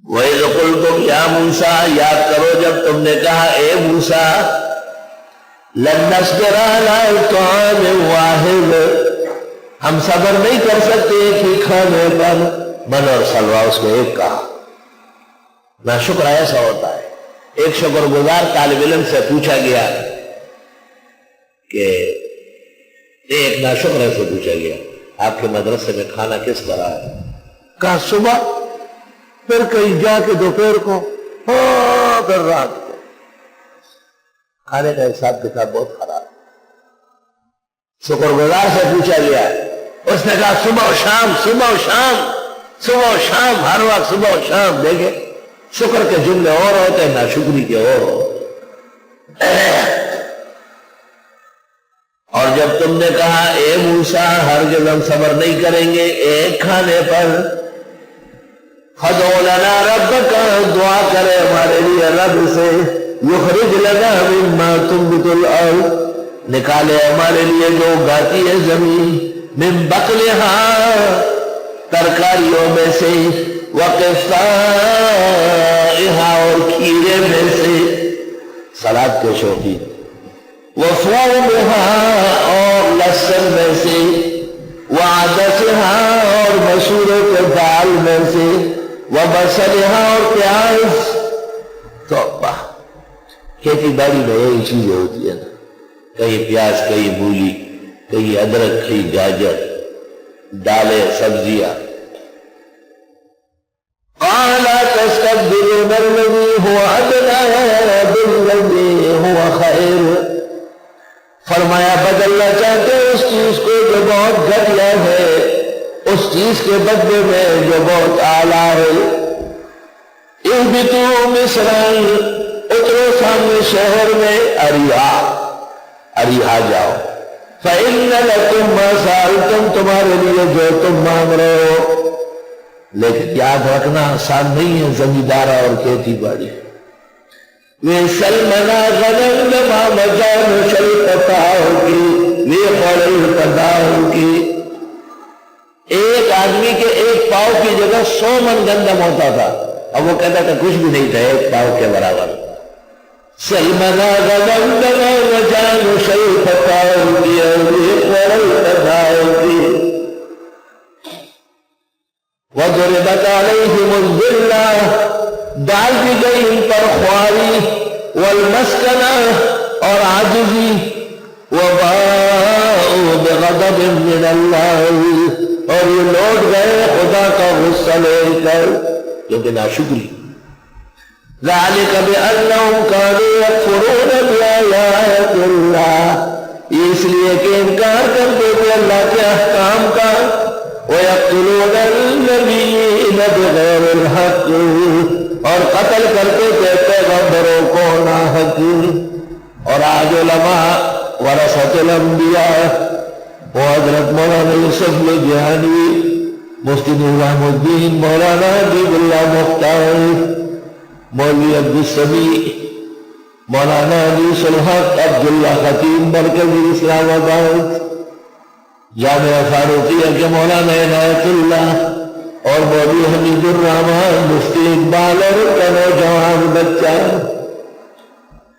وَإِذْ قُلْتُمْ يَا مُوسَىٰ، یاد کرو جب تم نے کہا اے موسیٰ، لَن نَّصْبِرَ عَلَىٰ طَعَامٍ وَاحِدٍ، ہم صبر نہیں کر سکتے ایک ہی کھانے پر، من اور سلوہ اس کو ایک کہا۔ ناشکر ایسا ہوتا ہے، ایک شکر گزار طالب علم سے پوچھا گیا کہ ایک ناشکر سے پوچھا گیا آپ کے مدرسے میں کھانا کس طرح ہے؟ کہا صبح، پھر کہیں جا کے دوپہر کو، پھر رات کو۔ کھانے کا حساب کتاب بہت خراب۔ شکر گزار سے پوچھا گیا، اس نے کہا صبح و شام، صبح و شام، صبح و شام، ہر وقت صبح و شام۔ دیکھیں شکر کے جملے اور ہوتے ہیں، ناشکری کے اور ہوتے ہیں۔ اور جب تم نے کہا اے موسیٰ ہرگز ہم صبر نہیں کریں گے ایک کھانے پر، فَادْعُ لَنَا رَبَّكَ، دعا کرے ہمارے لیے رب سے، يُخْرِجْ لَنَا مِمَّا تُنبِتُ الْأَرْضُ، نکالے ہمارے لیے جو اگاتی ہے زمین، مِن بَقْلِهَا، ترکاریوں میں سے، وَقِثَّائِهَا، اور کھیرے میں سے، سلاد کے شوقین، وَفُومِهَا، اور لہسن میں سے، وَعَدَسِهَا، اور مسور کے دال میں سے، وَبَصَلِهَا، اور پیاز۔ توبہ، کھیتی باڑی میں یہی چیزیں ہوتی ہیں، کہیں پیاز، کہیں مولی، کہیں ادرک، کہیں گاجر، دالیں، سبزیاں۔ قَالَ تَسْتَبْدِلُونَ الَّذِي هُوَ أَدْنَىٰ بِالَّذِي هُوَ خَيْرٌ، فرمایا بدلنا چاہتے اس چیز کو جو بہت گھٹیا ہے اس چیز کے بدلے میں جو بہت اعلیٰ ہے۔ اہبطوا مصرا، اترو سامنے شہر میں، اریحا جاؤ، فإن لكم ما سألتم، تمہارے لیے جو تم مانگ رہے ہو۔ لیکن یاد رکھنا آسان نہیں ہے زمیندارہ اور کھیتی باڑی۔ وَسَلْمَنَا غَنَمْ لَمَا مَجَانُ شَلْقَتَاؤْ کی، وَقَلْقَتَاؤْ کی، ایک آدمی کے ایک پاؤ کی جگہ 100 من گندم ہوتا تھا، اب وہ کہتا تھا کچھ بھی نہیں تھا ایک پاؤ کے برابر۔ سَلْمَنَا غَنَمْ لَمَا مَجَانُ شَلْقَتَاؤْ کی، وَقَلْقَتَاؤْ کی، وَضُرِبَتْ عَلَيْهِمُ الذِّلَّةُ، ڈال دی گئی ان پر خواری، والمسکنہ، اور عاجزی، وباءوا بغضب من اللہ، اور یہ لوٹ گئے خدا کا غصہ لے کر، لیکن ناشکری۔ ذَلِكَ بِأَنَّهُمْ كَانُوا يَكْفُرُونَ بِآيَاتِ اللَّهِ، یہ اس لیے کہ انکار کرتے تھے اللہ کے احکام کا، وَيَقْتُلُونَ النَّبِيِّينَ بِغَيْرِ الْحَقِّ، اور قتل کرتے تھے پیغمبروں کو ناحق۔ اور آج علماء ورثۃ الانبیاء، وہ حضرت مولانا یوسف لدھیانوی، مفتی نظام الدین مولانا حبیب اللہ مختار، مولوی عبدالسمیع، مولانا انیس الحق عبداللہ خطیب مرکزی اسلام آباد، جامعہ فاروقیہ کے مولانا عنایت اللہ، اور مولوی حمید الرحمن مفتی اقبال اور ان کا نوجوان بچہ،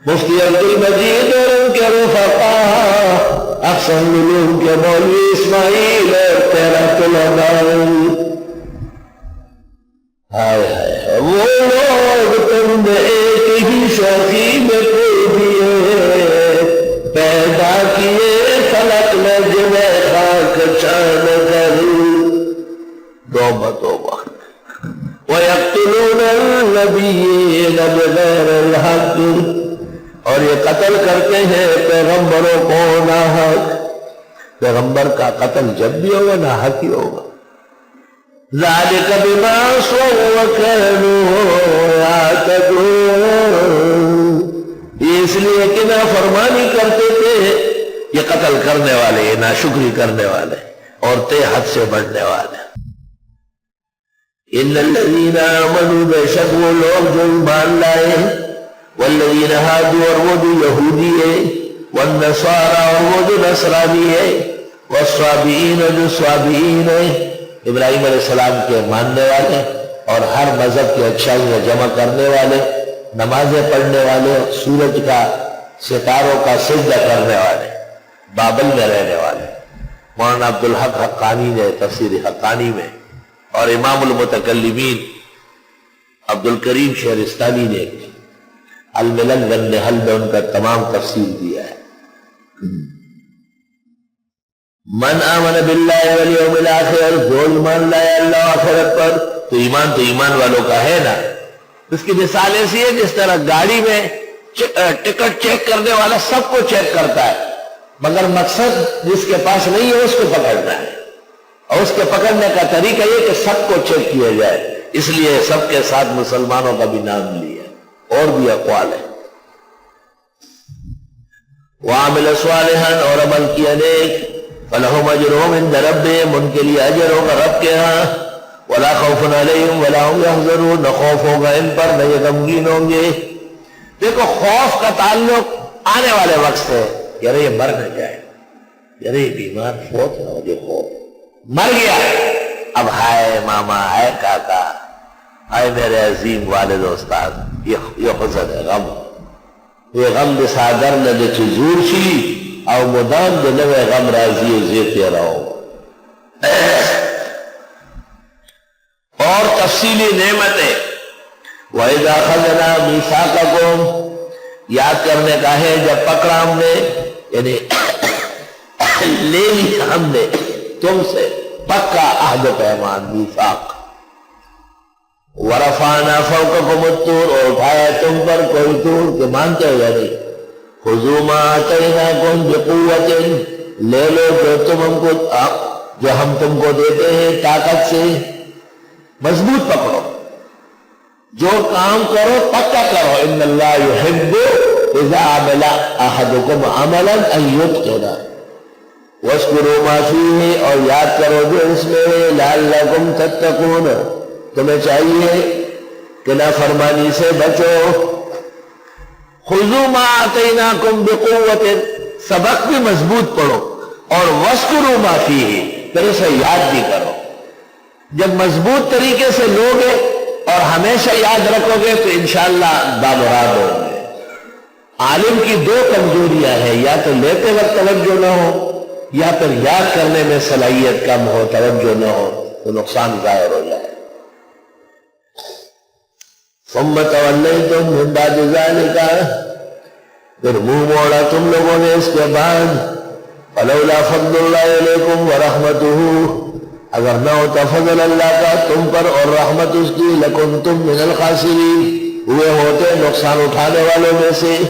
مفتی عبدالمجید اور ان کے رفقا، احسن علوم کے مولوی اسماعیل اور خیرات العلماء۔ ہائے ہائے، وہ لوگ تم نے ایک ہی شوخی میں دیے، پیدا کیے فلک میں جنہیں خاک چان کر، توبہ۔ وَيَقْتُلُونَ النَّبِيِّينَ بِغَيْرِ الْحَقِّ، اور یہ قتل کرتے ہیں پیغمبروں کو ناحق۔ پیغمبر کا قتل جب بھی ہوگا ناحق ہی ہوگا۔ ذَلِكَ بِمَا عَصَوْا وَكَانُوا يَعْتَدُونَ، یہ اس لیے کہ نافرمانی کرتے تھے یہ قتل کرنے والے، یہ ناشکری کرنے والے اور تھے حد سے بڑھنے والے۔ ان الذین آمنوا، بے شک وہ لوگ جو ایمان لائے، والذین ہادوا، اور وہ جو یہودی ہے، والنصارى، اور وہ جو نصرانی ہے، والصابئین، جو صابئین ہے، ابراہیم علیہ السلام کے ماننے والے، اور ہر مذہب کی اچھائیاں جمع کرنے والے، نمازیں پڑھنے والے، سورج کا ستاروں کا سجدہ کرنے والے، بابل میں رہنے والے مولانا عبدالحق حقانی نے تفسیر حقانی میں، اور امام المتکلمین عبدالکریم شہرستانی نے الملل والنحل میں ان کا تمام تفسیر دیا ہے۔ من آمن باللہ والیوم الآخر، جو ایمان لائے اللہ آخرت پر، تو ایمان والوں کا ہے نا۔ اس کی مثال ایسی ہے جس طرح گاڑی میں ٹکٹ چیک کرنے والا سب کو چیک کرتا ہے، مگر مقصد جس کے پاس نہیں ہے اس کو پکڑنا ہے، اور اس کے پکڑنے کا طریقہ یہ کہ سب کو چیک کیا جائے، اس لیے سب کے ساتھ مسلمانوں کا بھی نام لیا، اور بھی اقوال ہے۔ وَعَمِلَ صَالِحًا، اور عمل کیا نیک، فَلَهُمْ أَجْرُهُمْ عِنْدَ رَبِّهِمْ، ان کے لیے اجر ہوگا رب کے ہاں، وَلَا خَوْفٌ عَلَيْهِمْ وَلَا هُمْ يَحْزَنُونَ، نہ خوف ہوگا ان پر نہ یہ غمگین ہوں گے۔ دیکھو خوف کا تعلق آنے والے وقت سے، یار یہ مر نہ جائے، یار یہ بیمار فوت نہ ہو جائے، خوف مر گیا، اب ہائے ماما، ہائے کاکا، ہائے میرے عظیم والد و استاد، یہ حزن ہے، غم، یہ غم بسادر نہ چی زور شی او مدام دے نوے غم راضی زیتے رہو۔ اور تفصیلی نعمتیں، وَإِذَا أَخَذْنَا مِيثَاقَكُمْ، یاد کرنے کا ہے جب پکڑا ہم نے، یعنی لے لیا ہم نے تم سے پکا عہد و پیمان، میثاق، وَرَفَعْنَا فَوْقَكُمُ الطُّورَ، اور اٹھایا تم پر کوئی طور، کہ مانتے ہو یا نہیں، خُذُوا مَا آتَيْنَاكُمْ بِقُوَّةٍ، لے لو جو ہم تم کو دیتے ہیں طاقت سے، مضبوط پکڑو، جو کام کرو پکا کرو، ان اللہ یحب اذا عمل احدکم عملا ان یتقنہ، واذکروا ما فیہ، اور یاد کرو جو اس میں ہے، لعلکم تتقون، تمہیں چاہیے کہ نافرمانی سے بچو۔ خذوا ما آتیناکم بقوۃ، سبق بھی مضبوط پڑھو، اور واذکروا ما فیہ، پھر اسے یاد بھی کرو۔ جب مضبوط طریقے سے لوگے اور ہمیشہ یاد رکھو گے تو انشاءاللہ بامراد ہوں گے۔ عالم کی دو کمزوریاں ہیں، یا تو لیتے وقت توجہ نہ ہو، یا پھر یاد کرنے میں صلاحیت کم ہو، توجہ نہ ہو، تو نقصان ظاہر ہو جائے۔ ثم تولیتم من بعد ذلک، پھر منہ موڑا تم لوگوں نے اس کے بعد، فلولا فضل اللہ علیکم ورحمتہ، اگر نہ ہوتا فضل اللہ کا تم پر اور رحمت اس کی، لکنتم من الخاسرین، ہوئے ہوتے نقصان اٹھانے والوں میں سے۔